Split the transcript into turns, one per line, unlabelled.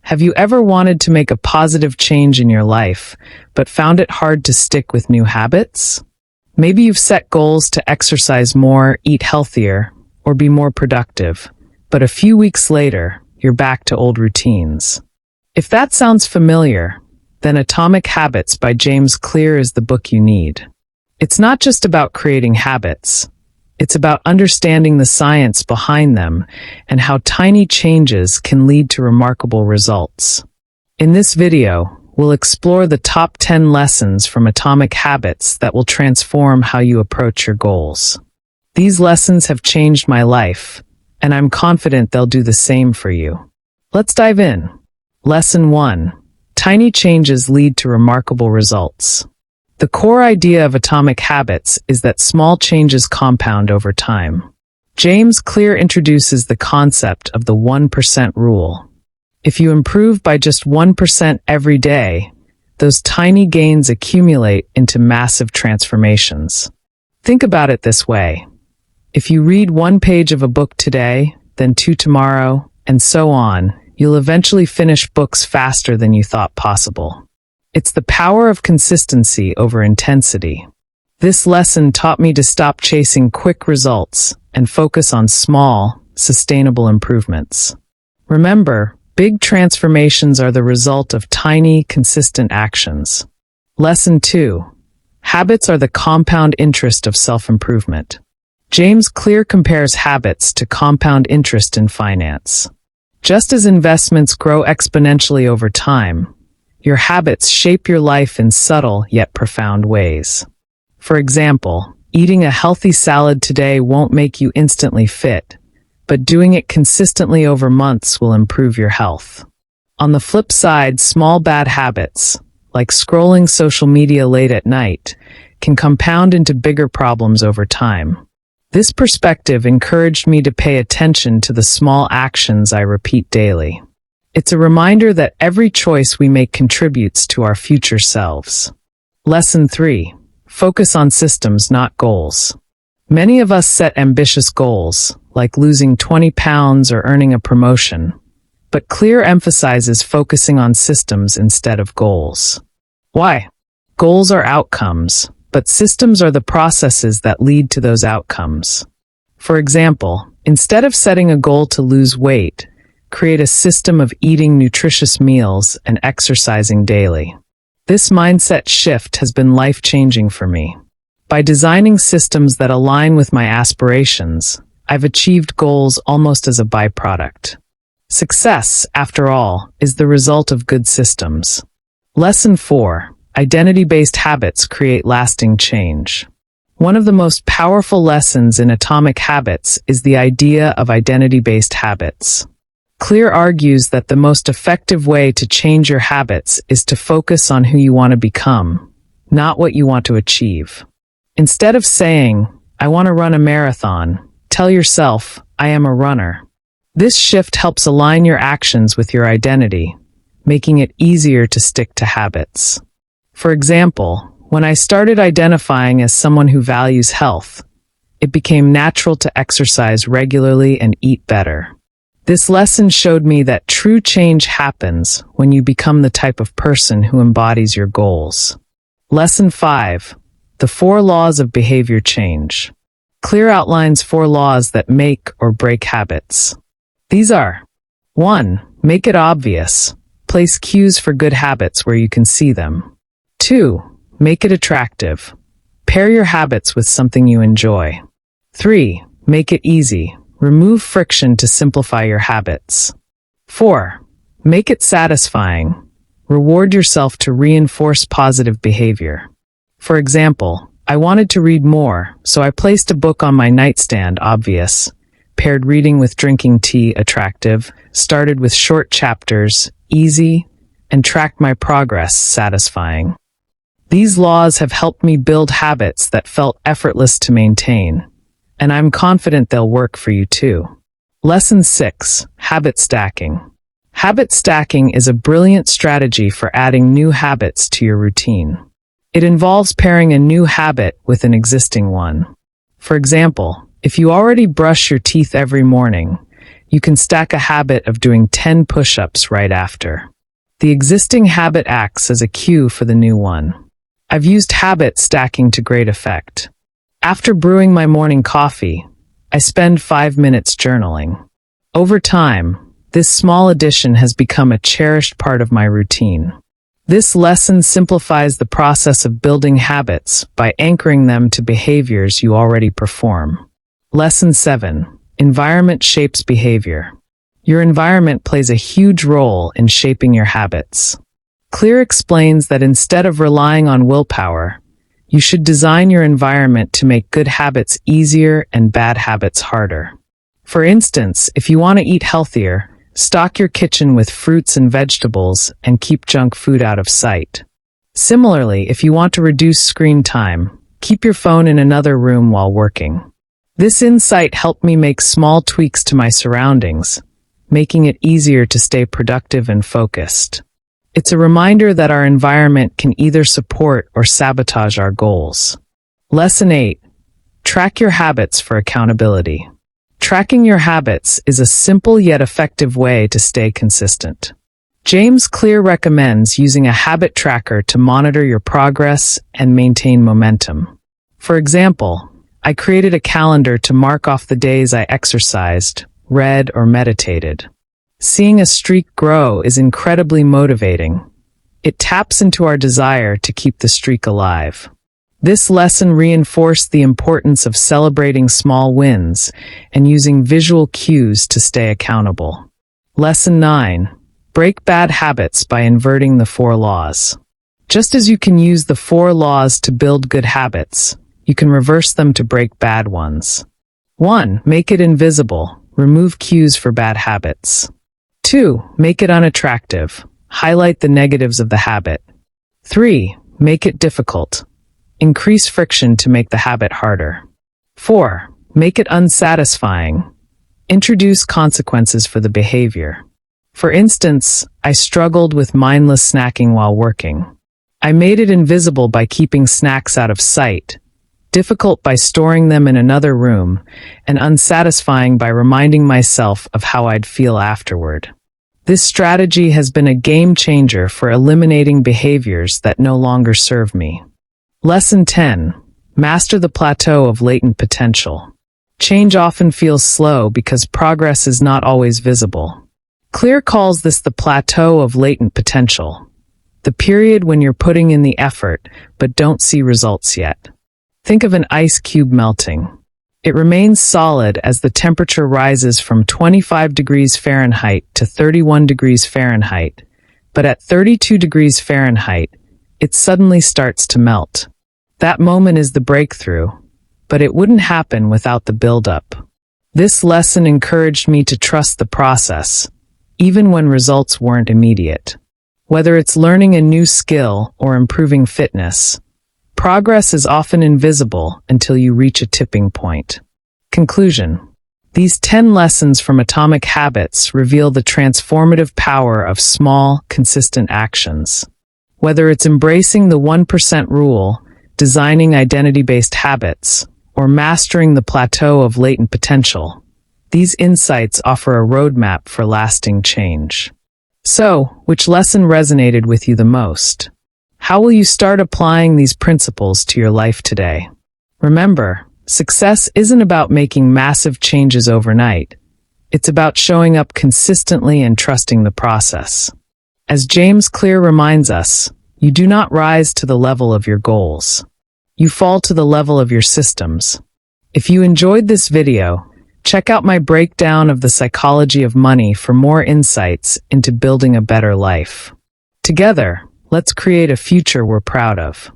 Have you ever wanted to make a positive change in your life, but found it hard to stick with new habits? Maybe you've set goals to exercise more, eat healthier, or be more productive, but a few weeks later, you're back to old routines. If that sounds familiar, then Atomic Habits by James Clear is the book you need. It's not just about creating habits. It's about understanding the science behind them and how tiny changes can lead to remarkable results. In this video, we'll explore the top 10 lessons from Atomic Habits that will transform how you approach your goals. These lessons have changed my life, and I'm confident they'll do the same for you. Let's dive in. Lesson 1. Tiny changes lead to remarkable results. The core idea of Atomic Habits is that small changes compound over time. James Clear introduces the concept of the 1% rule. If you improve by just 1% every day, those tiny gains accumulate into massive transformations. Think about it this way. If you read 1 page of a book today, then 2 tomorrow, and so on, you'll eventually finish books faster than you thought possible. It's the power of consistency over intensity. This lesson taught me to stop chasing quick results and focus on small, sustainable improvements. Remember, big transformations are the result of tiny, consistent actions. Lesson 2. Habits are the compound interest of self-improvement. James Clear compares habits to compound interest in finance. Just as investments grow exponentially over time, your habits shape your life in subtle yet profound ways. For example, eating a healthy salad today won't make you instantly fit, but doing it consistently over months will improve your health. On the flip side, small bad habits, like scrolling social media late at night, can compound into bigger problems over time. This perspective encouraged me to pay attention to the small actions I repeat daily. It's a reminder that every choice we make contributes to our future selves. Lesson 3. Focus on systems, not goals. Many of us set ambitious goals, like losing 20 pounds or earning a promotion, but Clear emphasizes focusing on systems instead of goals. Why? Goals are outcomes, but systems are the processes that lead to those outcomes. For example, instead of setting a goal to lose weight, create a system of eating nutritious meals and exercising daily. This mindset shift has been life-changing for me. By designing systems that align with my aspirations, I've achieved goals almost as a byproduct. Success, after all, is the result of good systems. Lesson 4. Identity-based habits create lasting change. One of the most powerful lessons in Atomic Habits is the idea of identity-based habits. Clear argues that the most effective way to change your habits is to focus on who you want to become, not what you want to achieve. Instead of saying, "I want to run a marathon," tell yourself, "I am a runner." This shift helps align your actions with your identity, making it easier to stick to habits. For example, when I started identifying as someone who values health, it became natural to exercise regularly and eat better. This lesson showed me that true change happens when you become the type of person who embodies your goals. Lesson 5. The 4 laws of behavior change. Clear outlines 4 laws that make or break habits. These are: 1. Make it obvious. Place cues for good habits where you can see them. 2. Make it attractive. Pair your habits with something you enjoy. 3. Make it easy. Remove friction to simplify your habits. 4. Make it satisfying. Reward yourself to reinforce positive behavior. For example, I wanted to read more, so I placed a book on my nightstand, obvious, paired reading with drinking tea, attractive, started with short chapters, easy, and tracked my progress, satisfying. These laws have helped me build habits that felt effortless to maintain, and I'm confident they'll work for you too. Lesson 6. Habit stacking. Habit stacking is a brilliant strategy for adding new habits to your routine. It involves pairing a new habit with an existing one. For example, if you already brush your teeth every morning, you can stack a habit of doing 10 push-ups right after. The existing habit acts as a cue for the new one. I've used habit stacking to great effect. After brewing my morning coffee, I spend 5 minutes journaling. Over time, this small addition has become a cherished part of my routine. This lesson simplifies the process of building habits by anchoring them to behaviors you already perform. Lesson 7. Environment shapes behavior. Your environment plays a huge role in shaping your habits. Clear explains that instead of relying on willpower, you should design your environment to make good habits easier and bad habits harder. For instance, if you want to eat healthier, stock your kitchen with fruits and vegetables and keep junk food out of sight. Similarly, if you want to reduce screen time, keep your phone in another room while working. This insight helped me make small tweaks to my surroundings, making it easier to stay productive and focused. It's a reminder that our environment can either support or sabotage our goals. Lesson 8. Track your habits for accountability. Tracking your habits is a simple yet effective way to stay consistent. James Clear recommends using a habit tracker to monitor your progress and maintain momentum. For example, I created a calendar to mark off the days I exercised, read, or meditated. Seeing a streak grow is incredibly motivating. It taps into our desire to keep the streak alive. This lesson reinforced the importance of celebrating small wins and using visual cues to stay accountable. Lesson 9. Break bad habits by inverting the 4 laws. Just as you can use the 4 laws to build good habits, you can reverse them to break bad ones. 1. Make it invisible. Remove cues for bad habits. 2. Make it unattractive. Highlight the negatives of the habit. 3. Make it difficult. Increase friction to make the habit harder. 4. Make it unsatisfying. Introduce consequences for the behavior. For instance, I struggled with mindless snacking while working. I made it invisible by keeping snacks out of sight, difficult by storing them in another room, and unsatisfying by reminding myself of how I'd feel afterward. This strategy has been a game changer for eliminating behaviors that no longer serve me. Lesson 10. Master the plateau of latent potential. Change often feels slow because progress is not always visible. Clear calls this the plateau of latent potential, the period when you're putting in the effort but don't see results yet. Think of an ice cube melting. It remains solid as the temperature rises from 25 degrees Fahrenheit to 31 degrees Fahrenheit, but at 32 degrees Fahrenheit, it suddenly starts to melt. That moment is the breakthrough, but it wouldn't happen without the buildup. This lesson encouraged me to trust the process, even when results weren't immediate. Whether it's learning a new skill or improving fitness, progress is often invisible until you reach a tipping point. Conclusion. These 10 lessons from Atomic Habits reveal the transformative power of small, consistent actions. Whether it's embracing the 1% rule, designing identity-based habits, or mastering the plateau of latent potential, these insights offer a roadmap for lasting change. So, which lesson resonated with you the most? How will you start applying these principles to your life today? Remember, success isn't about making massive changes overnight. It's about showing up consistently and trusting the process. As James Clear reminds us, you do not rise to the level of your goals. You fall to the level of your systems. If you enjoyed this video, check out my breakdown of the psychology of money for more insights into building a better life. Together, let's create a future we're proud of.